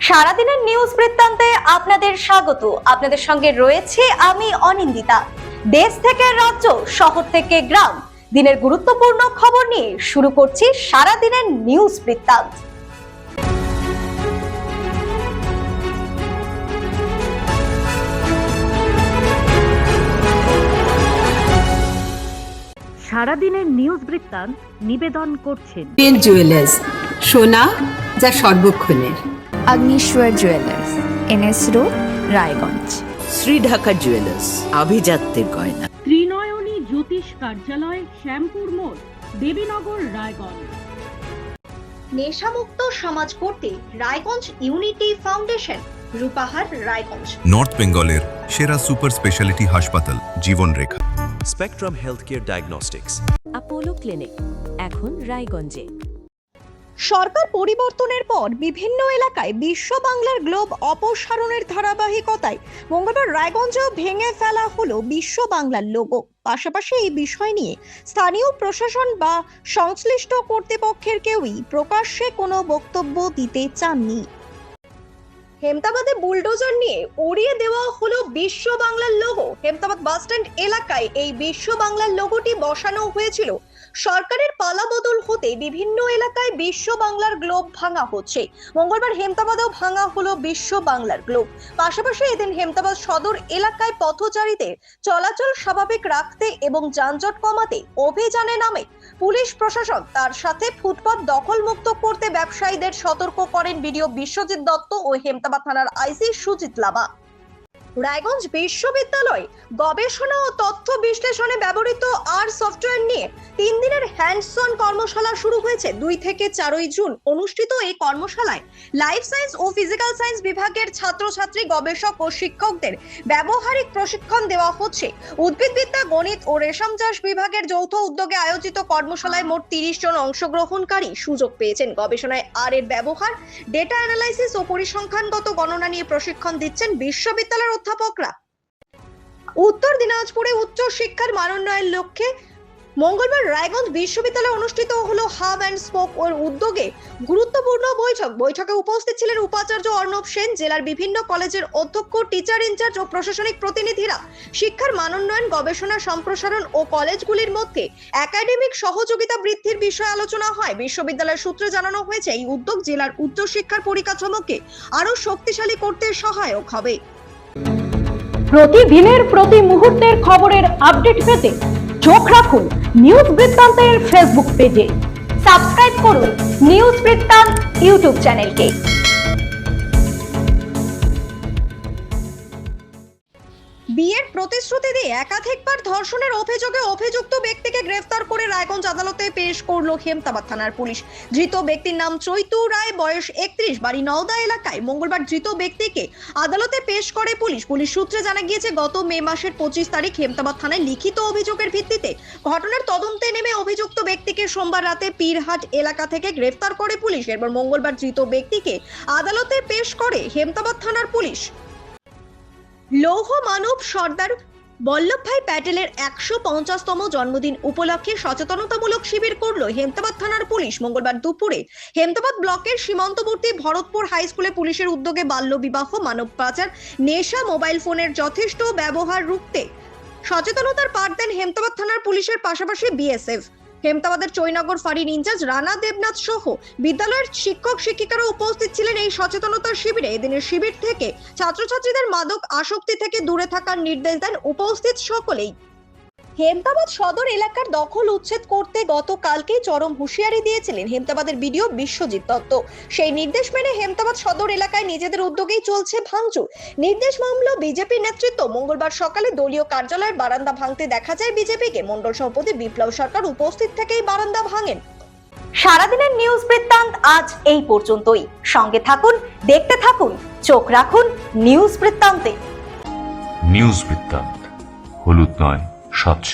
সারাদিনের নিউজ বৃত্তান্তে আপনাদের স্বাগত। আপনাদের সঙ্গে রয়েছে আমি অনিন্দিতা। দেশ থেকে রাজ্য, শহর থেকে গ্রাম, দিনের গুরুত্বপূর্ণ খবর নিয়ে শুরু করছি সারাদিনের নিউজ বৃত্তান্ত। সারাদিনের নিউজ বৃত্তান্ত নিবেদন করছেন জুয়েলার্স, সোনা যা সর্বক্ষণের। Agnishwar jewellers, NS road, Raiganj. Shri Dhaka jewellers, আভিজাত্যের গয়না। ত্রিনয়নী জ্যোতিষ কার্যালয়, শ্যামপুর মোড়, দেবীনগর, রায়গঞ্জ। নেশামুক্ত সমাজ গড়তে Raiganj unity foundation, Rupahar, Raiganj. North বেঙ্গলের সেরা সুপার স্পেশালিটি হাসপাতাল Jibanrekha. Spectrum healthcare diagnostics, Apollo clinic, এখন রায়গঞ্জে। সরকার পরিবর্তনের পর বিভিন্ন এলাকায় বিশ্ব বাংলার গ্লোব অপসারণের ধারাবাহিকতায় মঙ্গলবার রায়গঞ্জেও ভেঙে ফেলা হলো বিশ্ব বাংলার লোগো। পাশাপাশি এই বিষয় নিয়ে স্থানীয় প্রশাসন বা সংশ্লিষ্ট কর্তৃপক্ষের কেউই প্রকাশ্যে কোনো বক্তব্য দিতে চাননি। হেমতাবাদে বুলডোজার নিয়ে উড়িয়ে দেওয়া হলো বিশ্ব বাংলার লোগো। হেমতাবাদ বাসস্ট্যান্ড এলাকায় এই বিশ্ব বাংলার লোগোটি বসানো হয়েছিল। সরকারের পালাবদল হতে বিভিন্ন এলাকায় বিশ্ব বাংলার গ্লোব ভাঙা হচ্ছে। মঙ্গলবার হেমতাবাদেও ভাঙা হলো বিশ্ব বাংলার গ্লোব। পাশাপাশি এদিন হেমতাবাদ সদর এলাকায় পথচারীদের চলাচল স্বাভাবিক রাখতে এবং যানজট কমাতে অভিযানে নামে পুলিশ প্রশাসন। তার সাথে ফুটপাত দখলমুক্ত করতে ব্যবসায়ীদের সতর্ক করেন বিডিও বিশ্বজিৎ দত্ত ও হেমতাবাদ থানার আইসি সুজিত লামা। রায়গঞ্জ বিশ্ববিদ্যালয় গবেষণা ও তথ্য বিশ্লেষণে ব্যবহৃত সফটওয়্যার নিয়ে 3 দিনের হ্যান্ডস অন কর্মশালা শুরু হয়েছে। 2 থেকে 4 জুন অনুষ্ঠিত এই কর্মশালায় লাইফ সায়েন্স ও ফিজিক্যাল সায়েন্স বিভাগের ছাত্রছাত্রী, গবেষক ও শিক্ষকদের ব্যবহারিক প্রশিক্ষণ দেওয়া হচ্ছে। উদ্ভিদবিদ্যা, গণিত ও রেশম চাষ বিভাগের যৌথ উদ্যোগে আয়োজিত কর্মশালায় মোট 30 জন অংশগ্রহণকারী সুযোগ পেয়েছেন। গবেষণায় এর ব্যবহার, ডেটা অ্যানালাইসিস ও পরিসংখ্যানগত গণনা নিয়ে প্রশিক্ষণ দিচ্ছেন বিশ্ববিদ্যালয়ের অধ্যাপকরা। উত্তর দিনাজপুরে উচ্চ শিক্ষার মানোন্নয়নের লক্ষ্যে মঙ্গলবার রায়গঞ্জ বিশ্ববিদ্যালয়ে অনুষ্ঠিত হলো হাব অ্যান্ড স্পোক এর উদ্যোগে গুরুত্বপূর্ণ বৈঠকে উপস্থিত ছিলেন উপাচার্য অর্ণব সেন, জেলার বিভিন্ন কলেজের অধ্যক্ষ, টিচার ইনচার্জ ও প্রশাসনিক প্রতিনিধিরা। শিক্ষার মানোন্নয়ন, গবেষণা সম্প্রসারণ ও কলেজগুলির মধ্যে একাডেমিক সহযোগিতা বৃদ্ধির বিষয়ে আলোচনা হয়। বিশ্ববিদ্যালয়ের সূত্রে জানানো হয়েছে, এই উদ্যোগ জেলার উচ্চশিক্ষার পরিকাঠামোকে আরো শক্তিশালী করতে সহায়ক হবে। প্রতিদিনের প্রতি মুহূর্তের খবরের আপডেট পেতে চোখ রাখুন নিউজ বৃত্তান্তের ফেসবুক পেজে। সাবস্ক্রাইব করুন নিউজ বৃত্তান্ত ইউটিউব চ্যানেলকে। বিয়ের প্রতিশ্রুতি দিয়ে একাধিকবার ধর্ষণের অভিযোগে অভিযুক্ত ব্যক্তিকে গ্রেফতার করে রায়গঞ্জ আদালতে পেশ করলো হেমতাবাদ থানার পুলিশ। ধৃত ব্যক্তির নাম চৈতু রায়, বয়স 31, বাড়ি নওদা এলাকায়। মঙ্গলবার ধৃত ব্যক্তিকে আদালতে পেশ করে পুলিশ। পুলিশ সূত্রে জানা গিয়েছে, গত মে মাসের 25 তারিখ হেমতাবাদ থানায় লিখিত অভিযোগের ভিত্তিতে ঘটনার তদন্তে নেমে অভিযুক্ত ব্যক্তিকে সোমবার রাতে পীরহাট এলাকা থেকে গ্রেফতার করে পুলিশ। এরপর মঙ্গলবার ধৃত ব্যক্তিকে আদালতে পেশ করে হেমতাবাদ থানার পুলিশ। লৌহ মানব সর্দার বল্লভভাই প্যাটেলের 150তম জন্মদিন উপলক্ষে সচেতনতামূলক শিবির করল হেমতাবাদ থানার পুলিশ। মঙ্গলবার দুপুরে হেমতাবাদ ব্লকের সীমান্তবর্তী ভরতপুর হাই স্কুলে পুলিশের উদ্যোগে বাল্যবিবাহ, মানব পাচার, নেশা, মোবাইল ফোনের যথেষ্ট ব্যবহার রুখতে সচেতনতার পাঠ দেন হেমতাবাদ থানার পুলিশের পাশাপাশি বিএসএফ। হেমতাবাদের চৈনগর ফাঁড়ির ইনচার্জ রানা দেবনাথ সহ বিদ্যালয়ের শিক্ষক শিক্ষিকারা উপস্থিত ছিলেন এই সচেতনতার শিবিরে। এদিনের শিবির থেকে ছাত্রছাত্রীদের মাদক আসক্তি থেকে দূরে থাকার নির্দেশ দেন উপস্থিত সকলেই। হেমতাবাদ সদর এলাকার দখল উচ্ছেদ করতে গতকালকেই চরম হুঁশিয়ারি দিয়েছিলেন হেমতাবাদের বিডিও বিশ্বজিৎ দত্ত। সেই নির্দেশ মেনে হেমতাবাদ সদর এলাকায় নিজেদের উদ্যোগেই চলছে ভাঙচুর। নির্দেশ মানল বিজেপি নেতৃত্ব। মঙ্গলবার সকালে দলীয় কার্যালয়ের বারান্দা ভাঙতে দেখা যায় বিজেপিকে। মণ্ডল সভাপতি বিপ্লব সরকার উপস্থিত থেকেই বারান্দা ভাঙেন। সারাদিনের নিউজ বৃত্তান্ত আজ এই পর্যন্তই। সঙ্গে থাকুন, দেখতে থাকুন, চোখ রাখুন নিউজ বৃত্তান্তে। নিউজ বৃত্তান্ত, হলুদ নয়, স্বচ্ছ।